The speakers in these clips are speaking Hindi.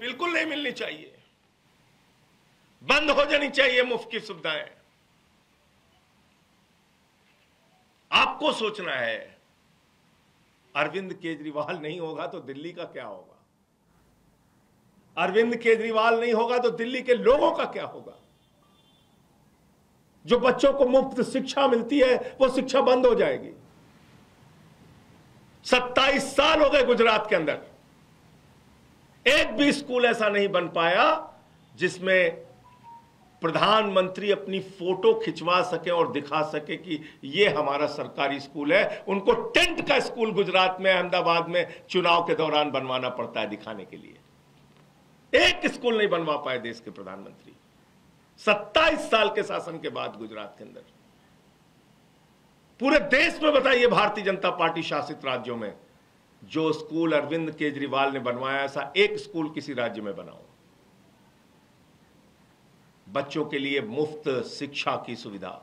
बिल्कुल नहीं मिलनी चाहिए, बंद हो जानी चाहिए मुफ्त की सुविधाएं। आपको सोचना है, अरविंद केजरीवाल नहीं होगा तो दिल्ली का क्या होगा, अरविंद केजरीवाल नहीं होगा तो दिल्ली के लोगों का क्या होगा। जो बच्चों को मुफ्त शिक्षा मिलती है वो शिक्षा बंद हो जाएगी। 27 साल हो गए गुजरात के अंदर, एक भी स्कूल ऐसा नहीं बन पाया जिसमें प्रधानमंत्री अपनी फोटो खिंचवा सके और दिखा सके कि ये हमारा सरकारी स्कूल है। उनको टेंट का स्कूल गुजरात में, अहमदाबाद में चुनाव के दौरान बनवाना पड़ता है दिखाने के लिए। एक स्कूल नहीं बनवा पाए देश के प्रधानमंत्री 27 साल के शासन के बाद गुजरात के अंदर। पूरे देश में बताइए, भारतीय जनता पार्टी शासित राज्यों में जो स्कूल अरविंद केजरीवाल ने बनवाया, ऐसा एक स्कूल किसी राज्य में बनाओ। बच्चों के लिए मुफ्त शिक्षा की सुविधा,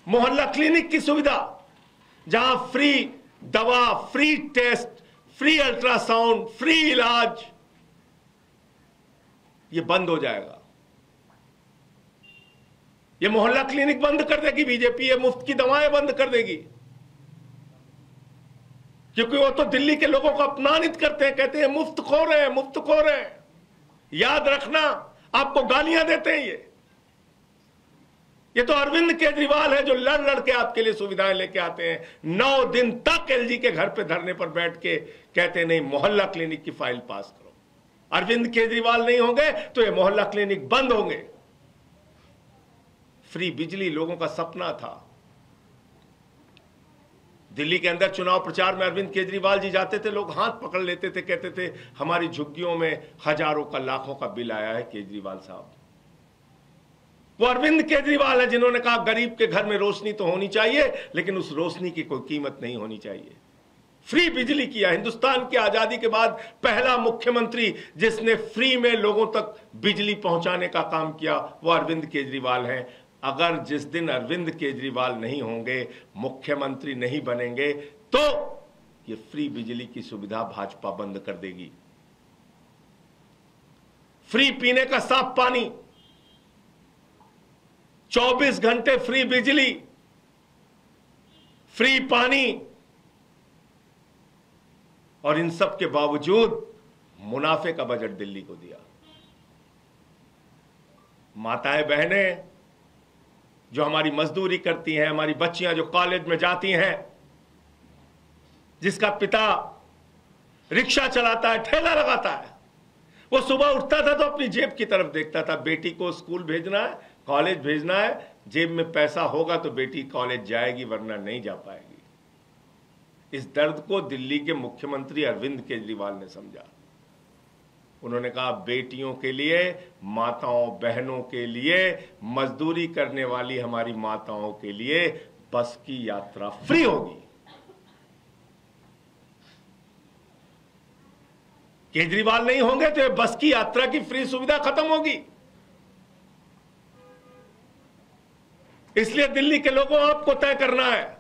मोहल्ला क्लिनिक की सुविधा, जहां फ्री दवा, free test, free ultrasound, free इलाज, ये बंद हो जाएगा। ये मोहल्ला क्लिनिक बंद कर देगी बीजेपी, ये मुफ्त की दवाएं बंद कर देगी, क्योंकि वो तो दिल्ली के लोगों को अपमानित करते हैं, कहते हैं मुफ्त खो रहे हैं, मुफ्त खो रहे हैं। याद रखना, आपको गालियां देते हैं ये तो अरविंद केजरीवाल है जो लड़ लड़ के आपके लिए सुविधाएं लेके आते हैं। 9 दिन तक एलजी के घर पे धरने पर बैठ के कहते नहीं मोहल्ला क्लिनिक की फाइल पास करो। अरविंद केजरीवाल नहीं होंगे तो ये मोहल्ला क्लिनिक बंद होंगे। फ्री बिजली लोगों का सपना था। दिल्ली के अंदर चुनाव प्रचार में अरविंद केजरीवाल जी जाते थे, लोग हाथ पकड़ लेते थे, कहते थे हमारी झुग्गियों में हजारों का, लाखों का बिल आया है केजरीवाल साहब। वो अरविंद केजरीवाल है जिन्होंने कहा गरीब के घर में रोशनी तो होनी चाहिए, लेकिन उस रोशनी की कोई कीमत नहीं होनी चाहिए। फ्री बिजली किया। हिंदुस्तान की आजादी के बाद पहला मुख्यमंत्री जिसने फ्री में लोगों तक बिजली पहुंचाने का काम किया वो अरविंद केजरीवाल हैं। अगर जिस दिन अरविंद केजरीवाल नहीं होंगे, मुख्यमंत्री नहीं बनेंगे, तो ये फ्री बिजली की सुविधा भाजपा बंद कर देगी। फ्री पीने का साफ पानी, 24 घंटे फ्री बिजली, फ्री पानी, और इन सब के बावजूद मुनाफे का बजट दिल्ली को दिया। माताएं बहनें जो हमारी मजदूरी करती हैं, हमारी बच्चियां जो कॉलेज में जाती हैं, जिसका पिता रिक्शा चलाता है, ठेला लगाता है, वो सुबह उठता था तो अपनी जेब की तरफ देखता था। बेटी को स्कूल भेजना है, कॉलेज भेजना है, जेब में पैसा होगा तो बेटी कॉलेज जाएगी, वरना नहीं जा पाएगी। इस दर्द को दिल्ली के मुख्यमंत्री अरविंद केजरीवाल ने समझा। उन्होंने कहा बेटियों के लिए, माताओं बहनों के लिए, मजदूरी करने वाली हमारी माताओं के लिए बस की यात्रा फ्री होगी। केजरीवाल नहीं होंगे तो ये बस की यात्रा की फ्री सुविधा खत्म होगी। इसलिए दिल्ली के लोगों आपको तय करना है,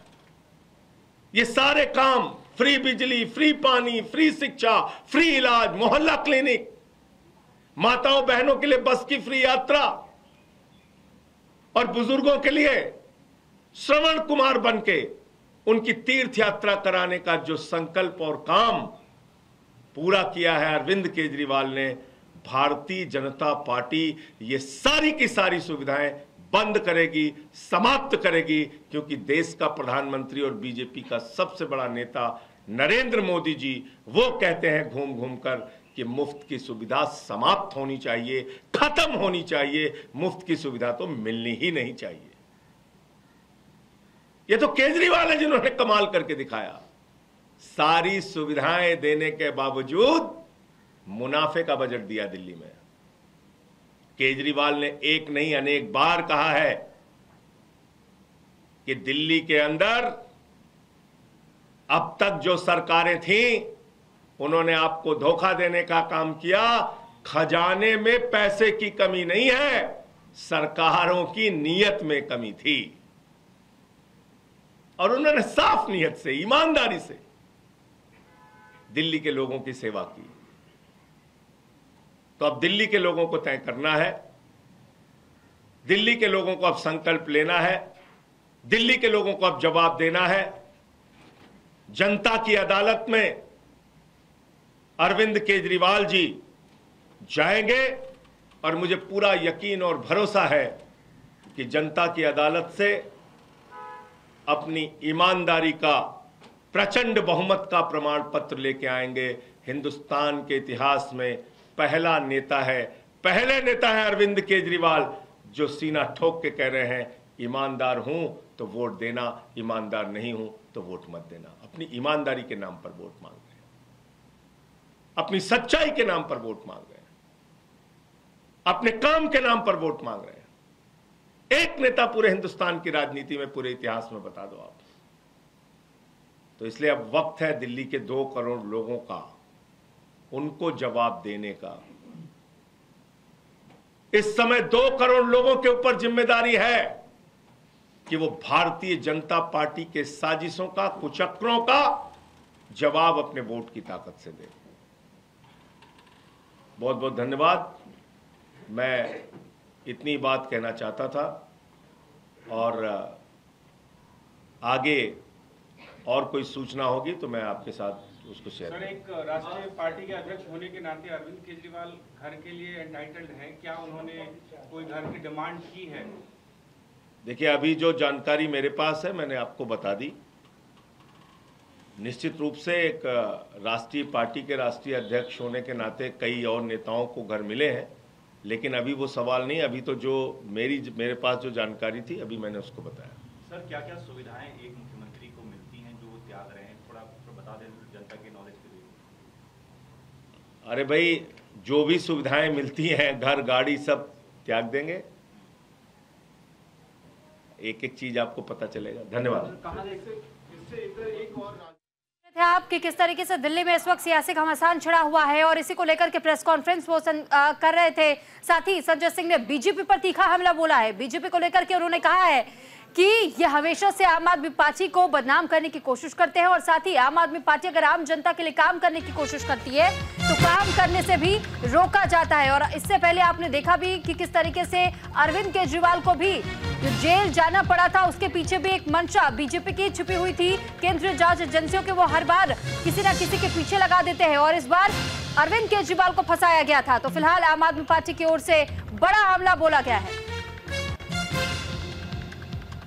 ये सारे काम, फ्री बिजली, फ्री पानी, फ्री शिक्षा, फ्री इलाज, मोहल्ला क्लिनिक, माताओं बहनों के लिए बस की फ्री यात्रा, और बुजुर्गों के लिए श्रवण कुमार बनके उनकी तीर्थ यात्रा कराने का जो संकल्प और काम पूरा किया है अरविंद केजरीवाल ने, भारतीय जनता पार्टी ये सारी की सारी सुविधाएं बंद करेगी, समाप्त करेगी, क्योंकि देश का प्रधानमंत्री और बीजेपी का सबसे बड़ा नेता नरेंद्र मोदी जी वो कहते हैं घूम घूम कर कि मुफ्त की सुविधा समाप्त होनी चाहिए, खत्म होनी चाहिए, मुफ्त की सुविधा तो मिलनी ही नहीं चाहिए। ये तो केजरीवाल है जिन्होंने कमाल करके दिखाया। सारी सुविधाएं देने के बावजूद मुनाफे का बजट दिया दिल्ली में। केजरीवाल ने एक नहीं अनेक बार कहा है कि दिल्ली के अंदर अब तक जो सरकारें थीं उन्होंने आपको धोखा देने का काम किया। खजाने में पैसे की कमी नहीं है, सरकारों की नीयत में कमी थी। और उन्होंने साफ नीयत से, ईमानदारी से दिल्ली के लोगों की सेवा की। तो अब दिल्ली के लोगों को तय करना है, दिल्ली के लोगों को अब संकल्प लेना है, दिल्ली के लोगों को अब जवाब देना है। जनता की अदालत में अरविंद केजरीवाल जी जाएंगे और मुझे पूरा यकीन और भरोसा है कि जनता की अदालत से अपनी ईमानदारी का प्रचंड बहुमत का प्रमाण पत्र लेके आएंगे। हिंदुस्तान के इतिहास में पहले नेता है अरविंद केजरीवाल जो सीना ठोक के कह रहे हैं ईमानदार हूं तो वोट देना, ईमानदार नहीं हूं तो वोट मत देना। अपनी ईमानदारी के नाम पर वोट मांग रहे हैं, अपनी सच्चाई के नाम पर वोट मांग रहे हैं, अपने काम के नाम पर वोट मांग रहे हैं। एक नेता पूरे हिंदुस्तान की राजनीति में, पूरे इतिहास में बता दो आप। तो इसलिए अब वक्त है दिल्ली के 2 करोड़ लोगों का, उनको जवाब देने का। इस समय 2 करोड़ लोगों के ऊपर जिम्मेदारी है कि वो भारतीय जनता पार्टी के साजिशों का, कुचक्रों का जवाब अपने वोट की ताकत से दे। बहुत बहुत धन्यवाद। मैं इतनी बात कहना चाहता था और आगे और कोई सूचना होगी तो मैं आपके साथ उसको शेयर करूंगा। सर, एक राष्ट्रीय पार्टी के अध्यक्ष होने के नाते अरविंद केजरीवाल घर के लिए एंटाइटल्ड हैं, क्या उन्होंने कोई घर की डिमांड की है? देखिए, अभी जो जानकारी मेरे पास है मैंने आपको बता दी। निश्चित रूप से एक राष्ट्रीय पार्टी के राष्ट्रीय अध्यक्ष होने के नाते कई और नेताओं को घर मिले हैं, लेकिन अभी वो सवाल नहीं। अभी तो जो मेरे पास जो जानकारी थी अभी मैंने उसको बताया। सर, क्या क्या सुविधाएं एक मुख्यमंत्री को मिलती हैं जो वो त्याग रहे हैं, थोड़ा बता दें जनता के नॉलेज के लिए। अरे भाई, जो भी सुविधाएं मिलती हैं, घर गाड़ी सब त्याग देंगे। एक एक चीज आपको पता चलेगा। धन्यवाद। आपकी किस तरीके से दिल्ली में इस वक्त सियासी घमासान छिड़ा हुआ है और इसी को लेकर के प्रेस कॉन्फ्रेंस वो कर रहे थे। साथ ही संजय सिंह ने बीजेपी पर तीखा हमला बोला है। बीजेपी को लेकर के उन्होंने कहा है कि ये हमेशा से आम आदमी पार्टी को बदनाम करने की कोशिश करते हैं और साथ ही आम आदमी पार्टी अगर आम जनता के लिए काम करने की कोशिश करती है तो काम करने से भी रोका जाता है। और इससे पहले आपने देखा भी कि किस तरीके से अरविंद केजरीवाल को भी जेल जाना पड़ा था, उसके पीछे भी एक मंशा बीजेपी की छिपी हुई थी। केंद्रीय जांच एजेंसियों के वो हर बार किसी न किसी के पीछे लगा देते हैं और इस बार अरविंद केजरीवाल को फंसाया गया था। तो फिलहाल आम आदमी पार्टी की ओर से बड़ा हमला बोला गया है।